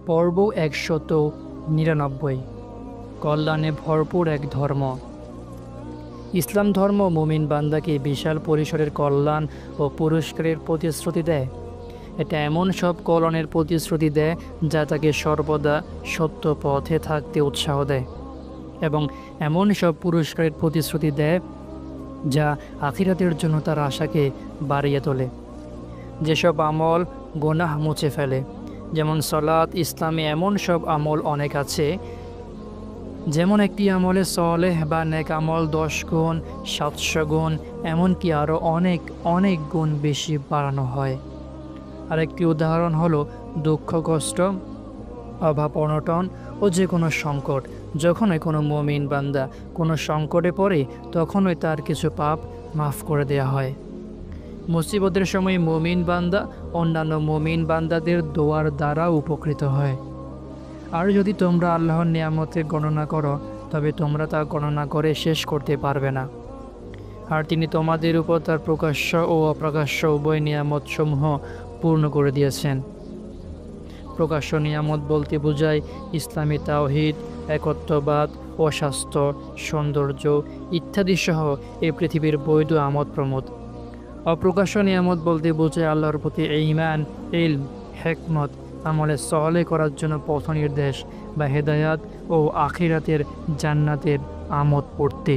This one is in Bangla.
পর্ব ১৯৯ কল্যাণে ভরপুর এক ধর্ম। ইসলাম ধর্ম মুমিন বান্দাকে বিশাল পরিসরের কল্যাণ ও পুরস্কারের প্রতিশ্রুতি দেয়। এটা এমন সব কল্যাণের প্রতিশ্রুতি দেয় যা তাকে সর্বদা সত্য পথে থাকতে উৎসাহ দেয়, এবং এমন সব পুরস্কারের প্রতিশ্রুতি দেয় যা আখিরাতের জন্য তার আশাকে বাড়িয়ে তোলে। যেসব আমল গুনাহ মুছে ফেলে, যেমন সলাত, ইসলামে এমন সব আমল অনেক আছে, যেমন একটি আমলে সলেহ বা নেক আমল 10 গুণ, 700 গুণ, এমনকি আরও অনেক অনেক গুণ বেশি বাড়ানো হয়। আরেকটি উদাহরণ হলো দুঃখ, কষ্ট, অভাব, অনটন ও যে কোনো সংকট। যখনই কোনো মুমিন বান্দা কোনো সংকটে পড়ে, তখনই তার কিছু পাপ মাফ করে দেয়া হয়। মুসিবতের সময় মুমিন বান্দা অন্যান্য মুমিন বান্দাদের দোয়ার দ্বারা উপকৃত হয়। আর যদি তোমরা আল্লাহর নিয়ামতের গণনা করো, তবে তোমরা তা গণনা করে শেষ করতে পারবে না। আর তিনি তোমাদের উপর তার প্রকাশ্য ও অপ্রকাশ্য উভয় নিয়ামতসমূহ পূর্ণ করে দিয়েছেন। প্রকাশ্য নিয়ামত বলতে বোঝায় ইসলামী তাওহীদ, একত্ববাদ ও স্বাস্থ্য, সৌন্দর্য ইত্যাদি সহ এই পৃথিবীর বৈধ আমোদ প্রমোদ। অপ্রকাশ্য নিয়ামত বলতে বোঝায় আল্লাহর প্রতি ঈমান, ইলম, হিকমত, আমলে সলে করার জন্য পথ নির্দেশ বা হেদায়াত ও আখিরাতের জান্নাতের আমোদ পড়তে।